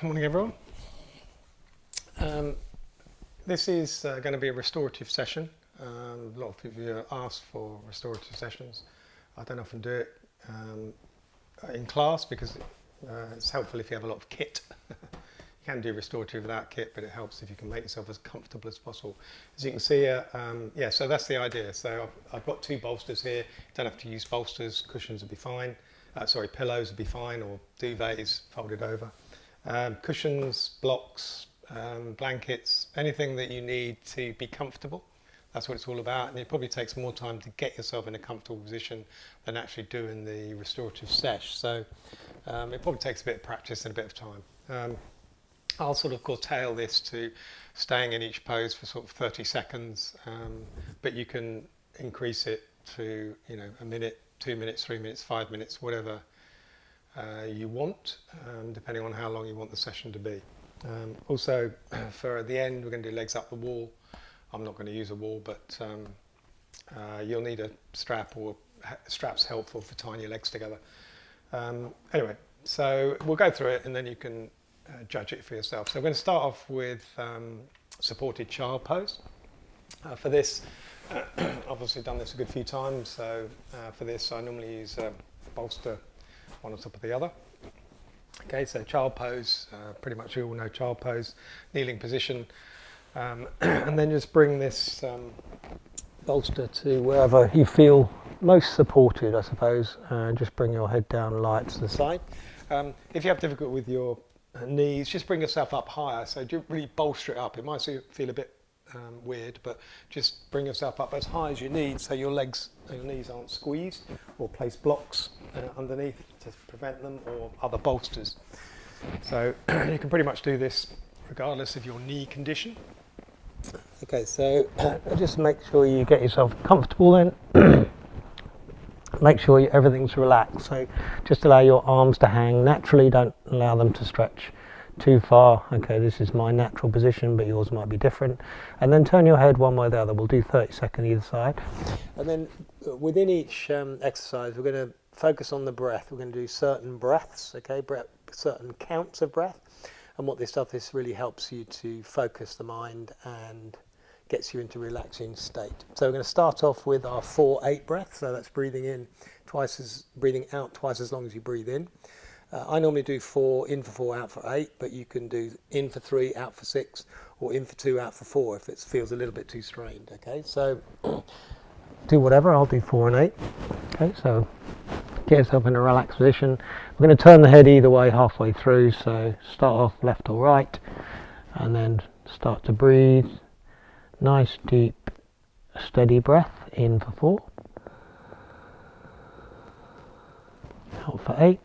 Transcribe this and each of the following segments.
Morning everyone. This is going to be a restorative session. A lot of people ask for restorative sessions. I don't often do it in class because it's helpful if you have a lot of kit. You can do restorative without kit, but it helps if you can make yourself as comfortable as possible. As you can see here, so that's the idea. So I've got two bolsters here. You don't have to use bolsters, cushions would be fine. Pillows would be fine, or duvets folded over. Cushions, blocks, blankets, anything that you need to be comfortable. That's what it's all about, and it probably takes more time to get yourself in a comfortable position than actually doing the restorative sesh. So it probably takes a bit of practice and a bit of time. I'll sort of curtail this to staying in each pose for sort of 30 seconds, but you can increase it to a minute, 2 minutes, 3 minutes, 5 minutes, whatever you want, depending on how long you want the session to be. Also, for the end, we're going to do legs up the wall. I'm not going to use a wall, but you'll need a strap, or strap's helpful for tying your legs together. Anyway, so we'll go through it and then you can judge it for yourself. So we're going to start off with supported child pose. For this, I've obviously done this a good few times, so for this I normally use a bolster one on top of the other. Okay, so child pose, pretty much you all know child pose, kneeling position, and then just bring this bolster to wherever you feel most supported, I suppose, and just bring your head down light to the side. If you have difficulty with your knees, just bring yourself up higher, so do really bolster it up. It might feel a bit weird, but just bring yourself up as high as you need so your legs and your knees aren't squeezed, or place blocks underneath to prevent them, or other bolsters. So you can pretty much do this regardless of your knee condition. Okay, so just make sure you get yourself comfortable then. Make sure everything's relaxed, so just allow your arms to hang naturally, don't allow them to stretch too far. Okay, this is my natural position, but yours might be different. And then turn your head one way or the other. We'll do 30 seconds either side. And then within each exercise, we're going to focus on the breath. We're going to do certain breaths, okay, certain counts of breath. And what this does, this really helps you to focus the mind and gets you into a relaxing state. So we're going to start off with our 4-8 breath. So that's breathing out twice as long as you breathe in. I normally do 4 in for 4, out for 8, but you can do in for 3, out for 6, or in for 2, out for 4 if it feels a little bit too strained. Okay, so do whatever. I'll do 4 and 8. Okay, so get yourself in a relaxed position. We're going to turn the head either way halfway through, so start off left or right, and then start to breathe. Nice, deep, steady breath in for 4, out for 8.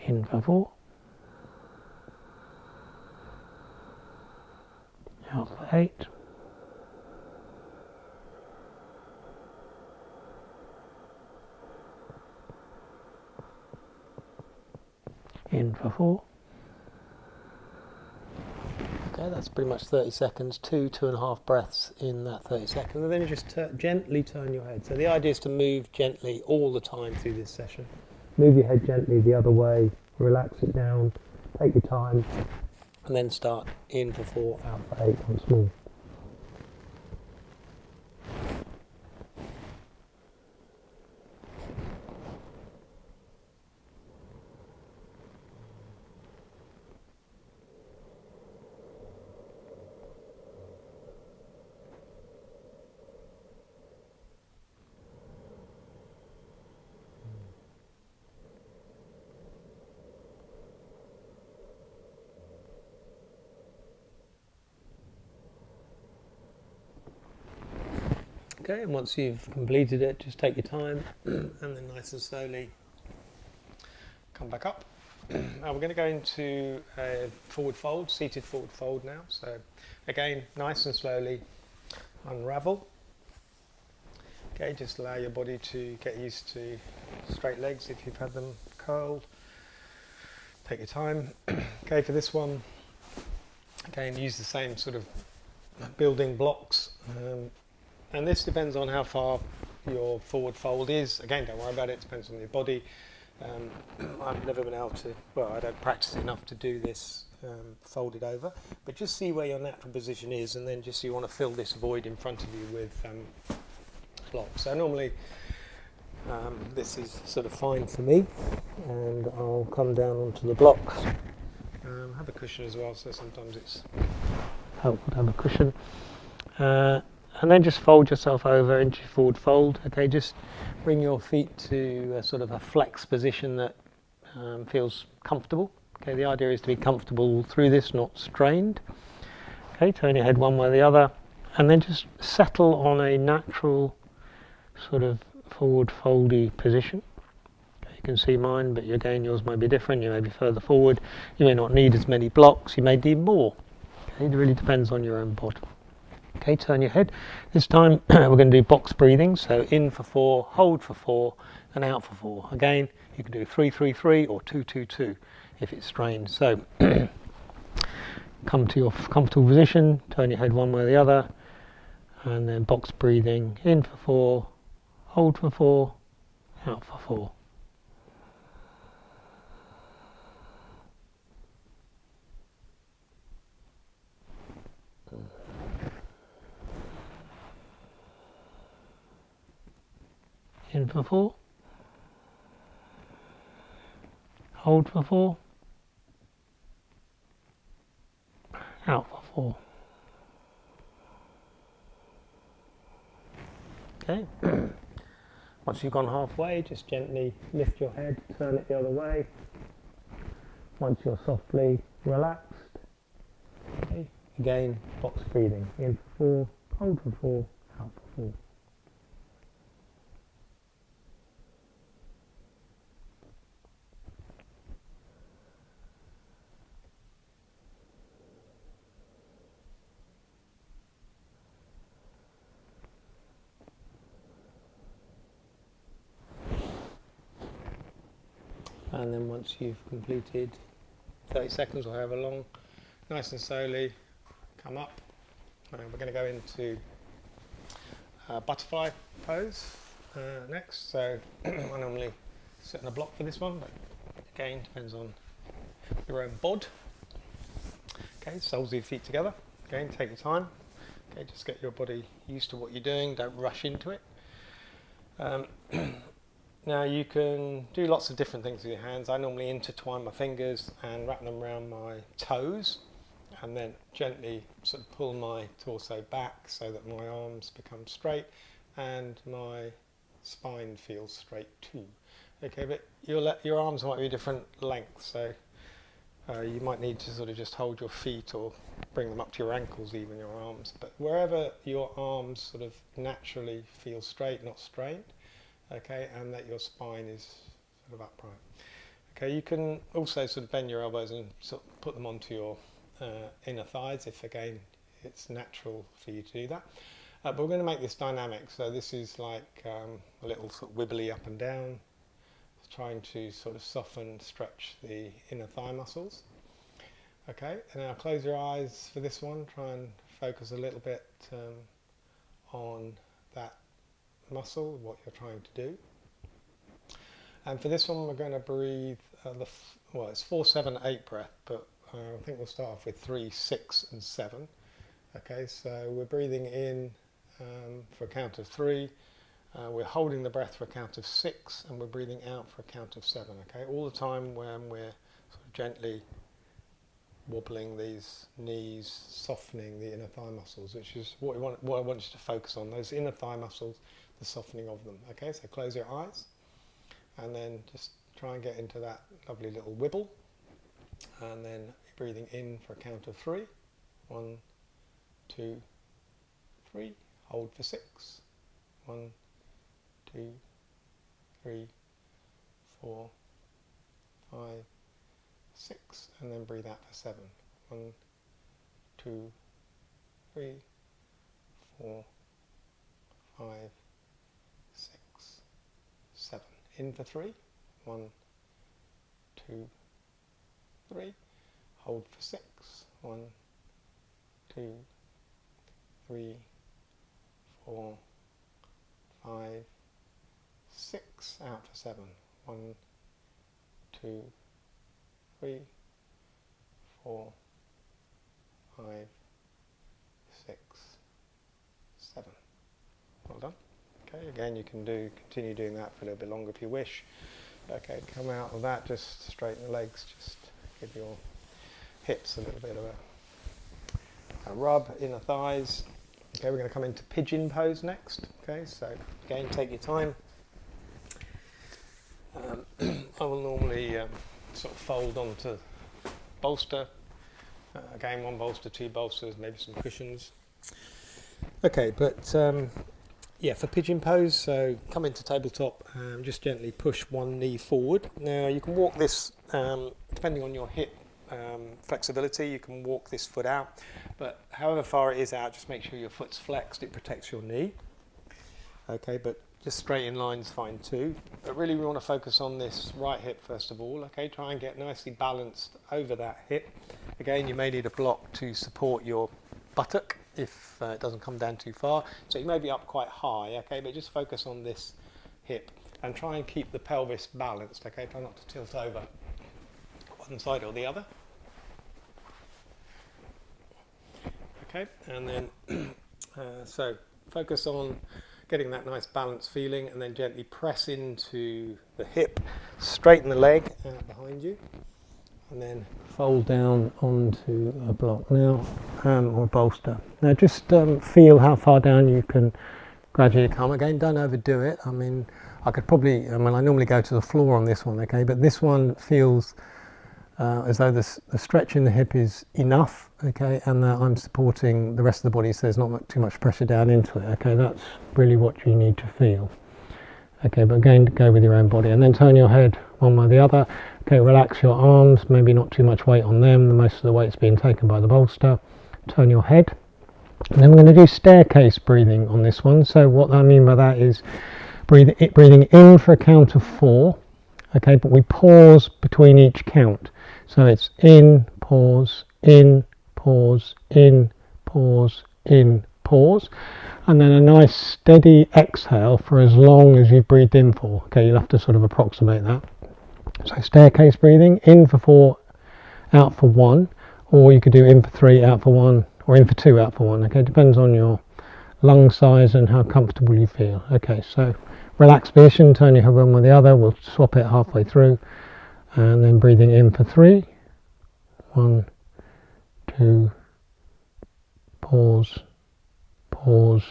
In for 4, out for 8, in for 4. Okay, that's pretty much 30 seconds, 2.5 breaths in that 30 seconds, and then you just gently turn your head. So the idea is to move gently all the time through this session. Move your head gently the other way, relax it down, take your time, and then start in for 4, out for 8 once more. Okay, and once you've completed it, just take your time and then nice and slowly come back up. Now we're going to go into a forward fold, seated forward fold now. So again, nice and slowly unravel. Okay, just allow your body to get used to straight legs if you've had them curled. Take your time. Okay, for this one, again, use the same sort of building blocks. And this depends on how far your forward fold is. Again, don't worry about it, it depends on your body. I've never been able to, well, I don't practice enough to do this folded over, but just see where your natural position is, and then just you want to fill this void in front of you with blocks. So normally this is sort of fine for me, and I'll come down onto the blocks. Have a cushion as well, so sometimes it's helpful to have a cushion. And then just fold yourself over into your forward fold. Okay, just bring your feet to a sort of a flex position that feels comfortable. Okay, the idea is to be comfortable through this, not strained. Okay, turn your head one way or the other, and then just settle on a natural sort of forward foldy position. Okay, you can see mine, but again, yours may be different. You may be further forward. You may not need as many blocks. You may need more. Okay, it really depends on your own body. Okay, turn your head. This time we're going to do box breathing. So in for 4, hold for 4, and out for 4. Again, you can do 3-3-3 or 2-2-2 if it's strained. So come to your comfortable position, turn your head one way or the other, and then box breathing. In for 4, hold for 4, out for 4. In for 4, hold for 4, out for 4. Okay. Once you've gone halfway, just gently lift your head, turn it the other way. Once you're softly relaxed, okay, again, box breathing. In for 4, hold for 4, out for 4. And then once you've completed 30 seconds or however long, nice and slowly come up. And we're going to go into butterfly pose next. So I normally sit in a block for this one, but again, depends on your own bod. Okay, soles of your feet together. Again, take your time. Okay, just get your body used to what you're doing. Don't rush into it. Now you can do lots of different things with your hands. I normally intertwine my fingers and wrap them around my toes, and then gently sort of pull my torso back so that my arms become straight and my spine feels straight too. Okay, but your arms might be different lengths, so you might need to sort of just hold your feet or bring them up to your ankles, even your arms. But wherever your arms sort of naturally feel straight, not strained, okay, and that your spine is sort of upright. Okay, you can also sort of bend your elbows and sort of put them onto your inner thighs if, again, it's natural for you to do that. But we're going to make this dynamic, so this is like a little sort of wibbly up and down, trying to sort of soften, stretch the inner thigh muscles. Okay, and now close your eyes for this one. Try and focus a little bit on that muscle, what you're trying to do. And for this one, we're going to breathe it's 4, 7, 8 breath, but I think we'll start off with 3, 6, and 7. Okay, so we're breathing in for a count of 3. We're holding the breath for a count of 6, and we're breathing out for a count of 7. Okay, all the time when we're sort of gently wobbling these knees, softening the inner thigh muscles, which is what I want you to focus on, those inner thigh muscles, the softening of them. Okay, so close your eyes and then just try and get into that lovely little wibble, and then breathing in for a count of 3. 1, 2, 3. Hold for 6. 1, 2, 3, 4, 5, 6, and then breathe out for 7. 1, 2, 3, 4, 5, 6, 7. In for 3. 1, 2, 3. Hold for 6. 1, 2, 3, 4, 5, 6, out for 7. 1, 2, 3, 4, 5, 6, 7. Well done. Okay, again you can continue doing that for a little bit longer if you wish. Okay, come out of that, just straighten the legs, just give your hips a little bit of a rub, inner thighs. Okay, we're going to come into pigeon pose next. Okay, so again take your time. I will normally sort of fold onto bolster. Again, 1 bolster, 2 bolsters, maybe some cushions. Okay, but yeah, for pigeon pose, so come into tabletop and just gently push 1 knee forward. Now you can walk this, depending on your hip flexibility, you can walk this foot out, but however far it is out, just make sure your foot's flexed, it protects your knee. Okay, but just straight in line's fine too. But really we want to focus on this right hip first of all. Okay, try and get nicely balanced over that hip. Again, you may need a block to support your buttock if it doesn't come down too far. So you may be up quite high, okay, but just focus on this hip and try and keep the pelvis balanced, okay, try not to tilt over one side or the other. Okay, and then so focus on getting that nice balanced feeling and then gently press into the hip, straighten the leg out behind you and then fold down onto a block now or bolster. Now just feel how far down you can gradually come. Again, don't overdo it. I mean, I could probably, I normally go to the floor on this one, okay, but this one feels as though the stretch in the hip is enough, okay, and that I'm supporting the rest of the body so there's not too much pressure down into it, okay, that's really what you need to feel. Okay, but again, go with your own body and then turn your head one way or the other. Okay, relax your arms, maybe not too much weight on them, most of the weight's being taken by the bolster. Turn your head. And then we're going to do staircase breathing on this one. So what I mean by that is breathing in for a count of 4, okay, but we pause between each count. So it's in, pause, in, pause, in, pause, in, pause. And then a nice steady exhale for as long as you've breathed in for. Okay, you'll have to sort of approximate that. So staircase breathing, in for 4, out for 1, or you could do in for 3, out for 1, or in for 2, out for 1. Okay, depends on your lung size and how comfortable you feel. Okay, so relaxed position, turn your head one way or the other, we'll swap it halfway through, and then breathing in for 3, 1, 2, pause, pause,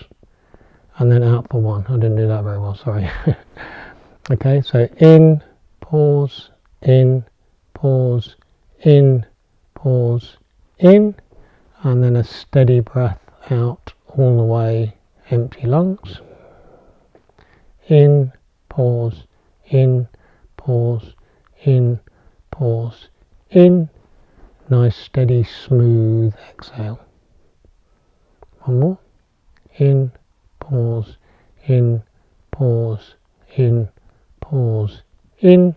and then out for 1. I didn't do that very well, sorry. Okay, so in, pause, in, pause, in, pause, in, and then a steady breath out all the way, empty lungs. In, pause, in, pause, in, pause, in. Nice, steady, smooth exhale. One more. In, pause, in, pause, in, pause, in.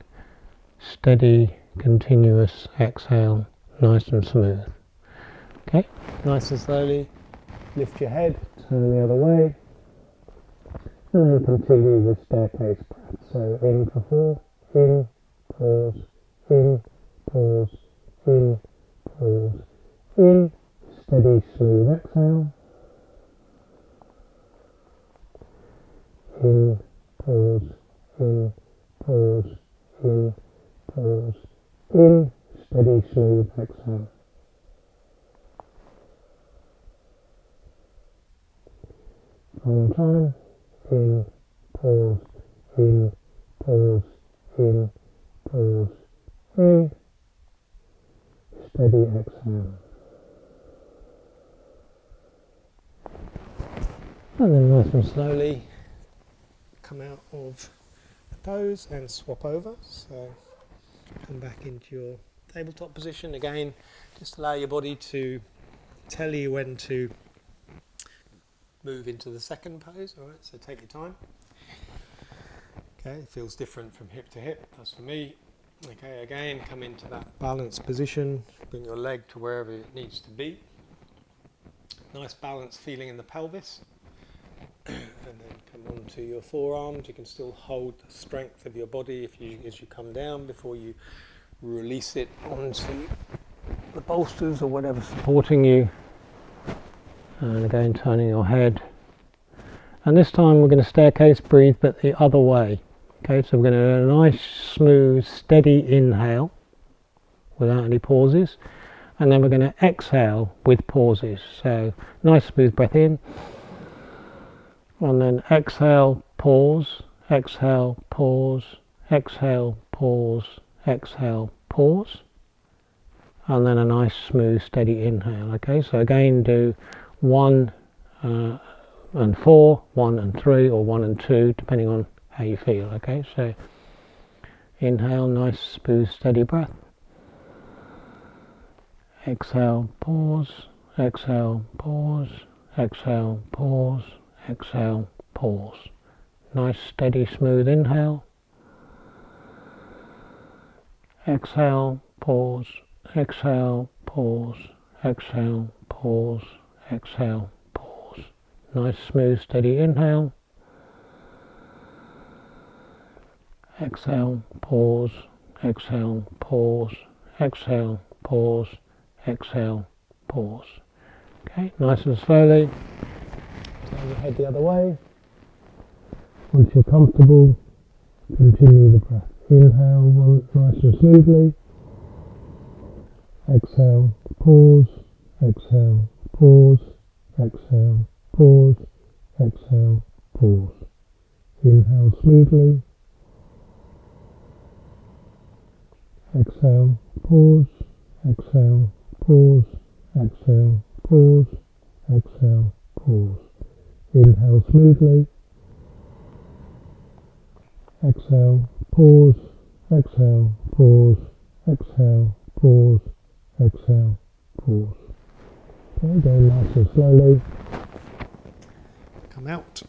Steady, continuous exhale, nice and smooth. Okay, nice and slowly. Lift your head, turn the other way. And then continue with staircase breath. So in for 4, in, pause, in, pause, in, pause, in. Steady, smooth exhale. In, pause, in, pause, in, pause, in. Steady, smooth exhale. One time. In, pause, in, pause, in, pause, in. Steady exhale. And then nice and slowly come out of the pose and swap over. So come back into your tabletop position. Again, just allow your body to tell you when to move into the second pose. All right, so take your time. Okay, it feels different from hip to hip. That's for me. Okay, again, come into that balanced position. Bring your leg to wherever it needs to be. Nice balanced feeling in the pelvis. and then come onto your forearms. You can still hold the strength of your body as you come down before you release it onto the bolsters or whatever's supporting you. And again, turning your head. And this time we're going to staircase breathe, but the other way. Okay, so we're going to do a nice, smooth, steady inhale without any pauses. And then we're going to exhale with pauses. So nice, smooth breath in. And then exhale, pause, exhale, pause, exhale, pause, exhale, pause. And then a nice, smooth, steady inhale. Okay, so again, do 1 and 4, 1 and 3, or 1 and 2, depending on how you feel. Okay, so inhale, nice, smooth, steady breath. Exhale, pause, exhale, pause, exhale, pause, exhale, pause. Nice, steady, smooth inhale. Exhale, pause, exhale, pause, exhale, pause, exhale, pause. Nice, smooth, steady inhale. Exhale, pause, exhale, pause, exhale, pause, exhale, pause. Okay, nice and slowly. Turn your head the other way. Once you're comfortable, continue the breath. Inhale nice and smoothly. Exhale, pause, exhale, pause, exhale, pause, exhale, pause. Inhale smoothly. Exhale, pause, exhale, pause, exhale, pause, exhale, pause. Inhale smoothly. Exhale, pause, exhale, pause, exhale, pause, exhale, pause. Okay, go nice and slowly. Come out.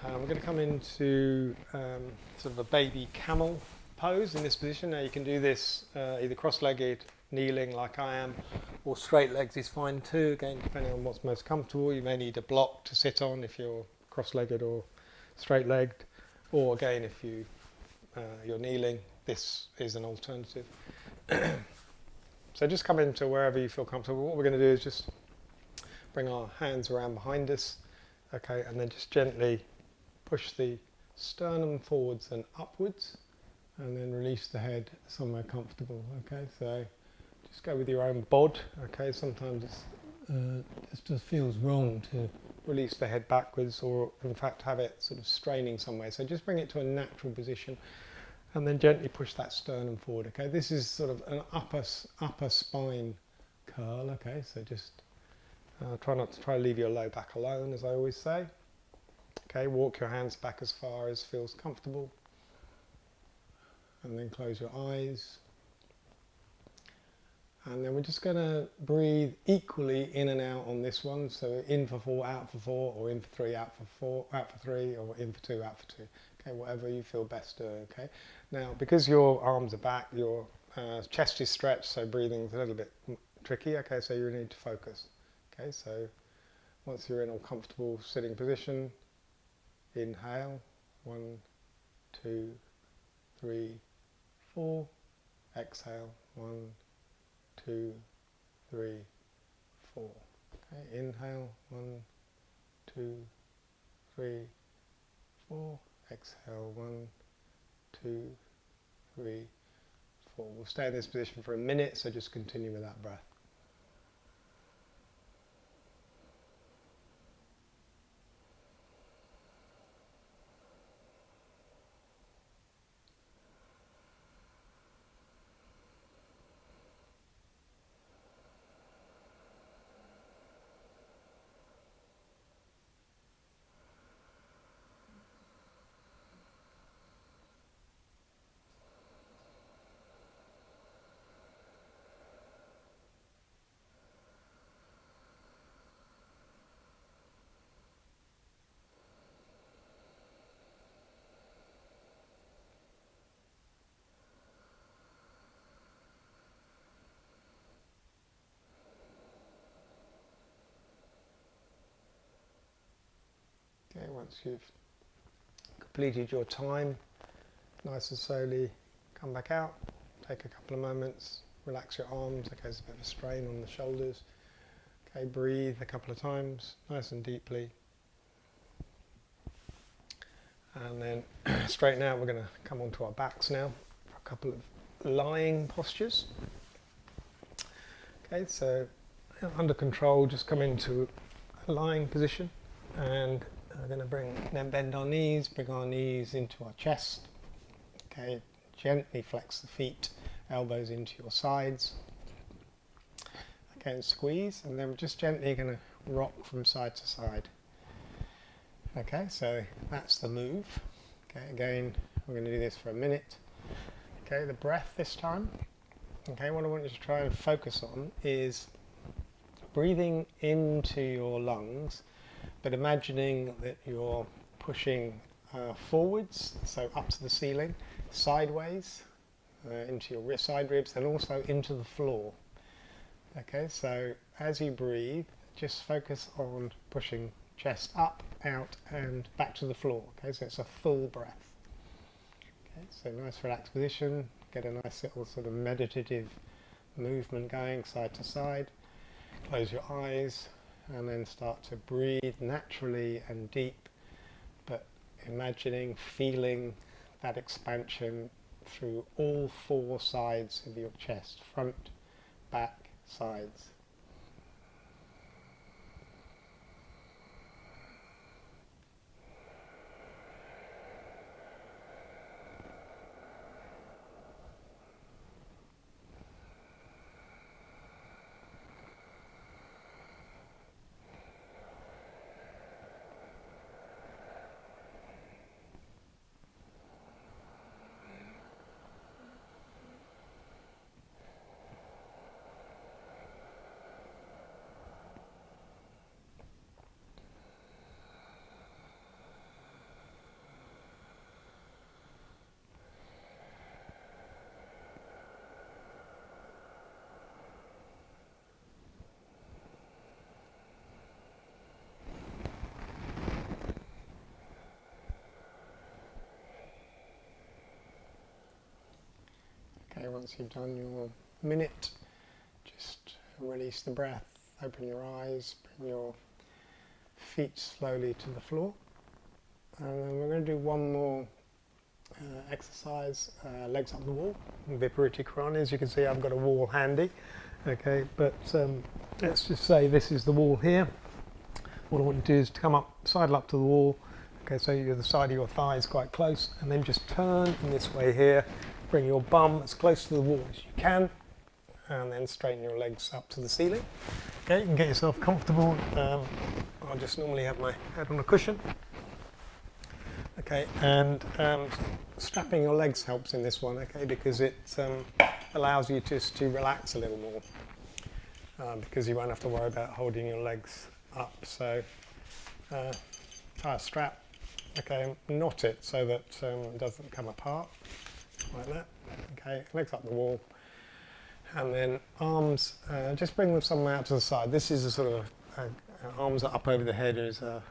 We're going to come into sort of a baby camel pose in this position. Now you can do this either cross-legged, kneeling like I am, or straight legs is fine too. Again, depending on what's most comfortable. You may need a block to sit on if you're cross-legged or straight-legged, or again if you're kneeling, this is an alternative. So just come into wherever you feel comfortable. What we're going to do is just bring our hands around behind us, okay, and then just gently push the sternum forwards and upwards, and then release the head somewhere comfortable. Okay, so just go with your own bod. Okay, sometimes it just feels wrong to release the head backwards, or in fact have it sort of straining somewhere. So just bring it to a natural position, and then gently push that sternum forward. Okay, this is sort of an upper spine curl. Okay, so just try to leave your low back alone, as I always say. Okay, walk your hands back as far as feels comfortable, and then close your eyes. And then we're just going to breathe equally in and out on this one. So in for 4, out for 4, or in for 3, out for 4, out for 3, or in for 2, out for 2. Okay, whatever you feel best doing. Okay. Now, because your arms are back, your chest is stretched, so breathing's a little bit tricky. Okay, so you need to focus. Okay, so once you're in a comfortable sitting position, inhale, 1, 2, 3, 4. Exhale, 1, 2, 3, 4. Okay, inhale, 1, 2, 3, 4. Exhale, 1, 2, 3, 4. We'll stay in this position for a minute, so just continue with that breath. once you've completed your time, nice and slowly come back out, take a couple of moments, relax your arms, okay, there's a bit of a strain on the shoulders. Okay, breathe a couple of times, nice and deeply. And then straighten out, we're going to come onto our backs now for a couple of lying postures. Okay, so under control, just come into a lying position, and we're going to then bend our knees, bring our knees into our chest. Okay, gently flex the feet, elbows into your sides. Okay, and squeeze, and then we're just gently going to rock from side to side. Okay, so that's the move. Okay, again, we're going to do this for a minute. Okay, the breath this time. Okay, what I want you to try and focus on is breathing into your lungs, but imagining that you're pushing forwards, so up to the ceiling, sideways, into your side ribs, and also into the floor. Okay, so as you breathe, just focus on pushing chest up, out, and back to the floor. Okay, so it's a full breath. Okay, so nice relaxed position, get a nice little sort of meditative movement going side to side. Close your eyes and then start to breathe naturally and deep, but imagining, feeling that expansion through all four sides of your chest, front, back, sides. Okay, once you've done your minute, just release the breath, open your eyes, bring your feet slowly to the floor, and then we're going to do one more exercise, legs up the wall, Viparita. As you can see, I've got a wall handy, okay, but let's just say this is the wall here. What I want you to do is to come up, sidle up to the wall, okay, so you're the side of your thigh is quite close, and then just turn in this way here, bring your bum as close to the wall as you can, and then straighten your legs up to the ceiling. Okay, you can get yourself comfortable. I'll just normally have my head on a cushion. Okay, and strapping your legs helps in this one, okay, because it allows you just to relax a little more, because you won't have to worry about holding your legs up. So tie a strap, okay, knot it so that it doesn't come apart, like that. Okay, legs up the wall, and then arms, just bring them somewhere out to the side. This is a sort of, arms are up over the head is a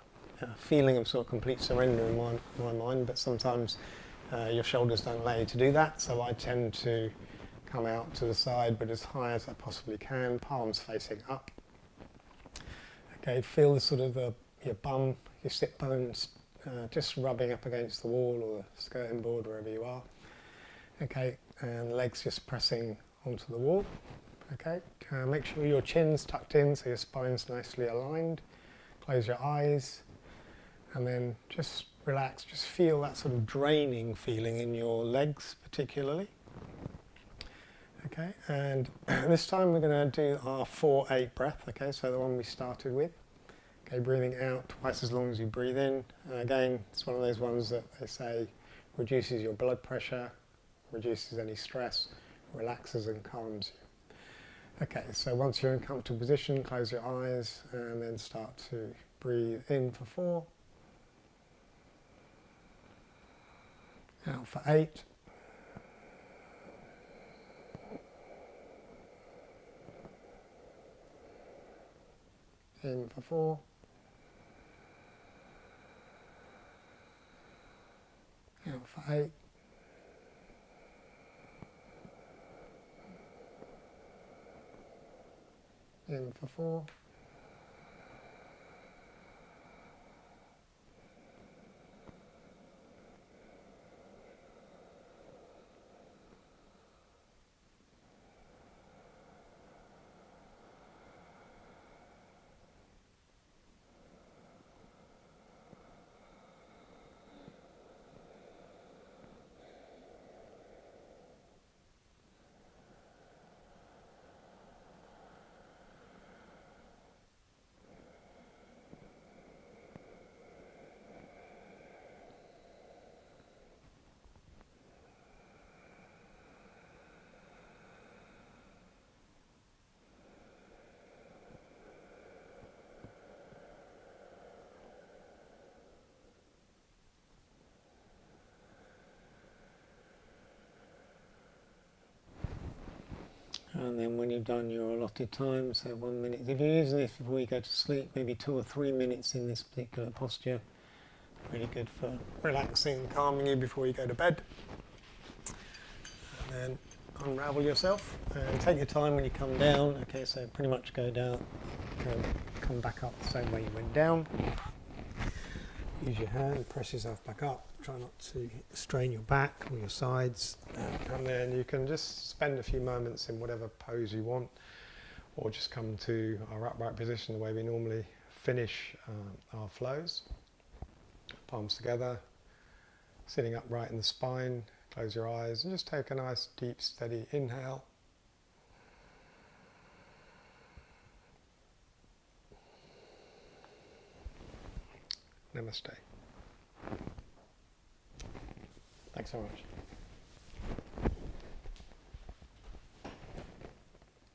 feeling of sort of complete surrender in my mind, but sometimes your shoulders don't allow you to do that, so I tend to come out to the side, but as high as I possibly can, palms facing up. Okay, feel the sort of your bum, your sit bones just rubbing up against the wall or the skirting board, wherever you are. Okay, and legs just pressing onto the wall. Okay, make sure your chin's tucked in so your spine's nicely aligned. Close your eyes, and then just relax. Just feel that sort of draining feeling in your legs particularly. Okay, and this time we're going to do our 4-8 breath, okay, so the one we started with. Okay, breathing out twice as long as you breathe in. Again, it's one of those ones that they say reduces your blood pressure, reduces any stress, relaxes and calms you. Okay, so once you're in a comfortable position, close your eyes and then start to breathe in for 4, out for 8, in for 4, 8. In for 4. And then when you've done your allotted time, so 1 minute, if you're using this before you go to sleep, maybe 2 or 3 minutes in this particular posture, really good for relaxing and calming you before you go to bed. And then unravel yourself and take your time when you come down. Okay, so pretty much go down, come back up the same way you went down. Use your hand, press yourself back up. Try not to strain your back or your sides. And then you can just spend a few moments in whatever pose you want, or just come to our upright position the way we normally finish our flows. Palms together, sitting upright in the spine. Close your eyes and just take a nice, deep, steady inhale. Namaste. Thanks so much.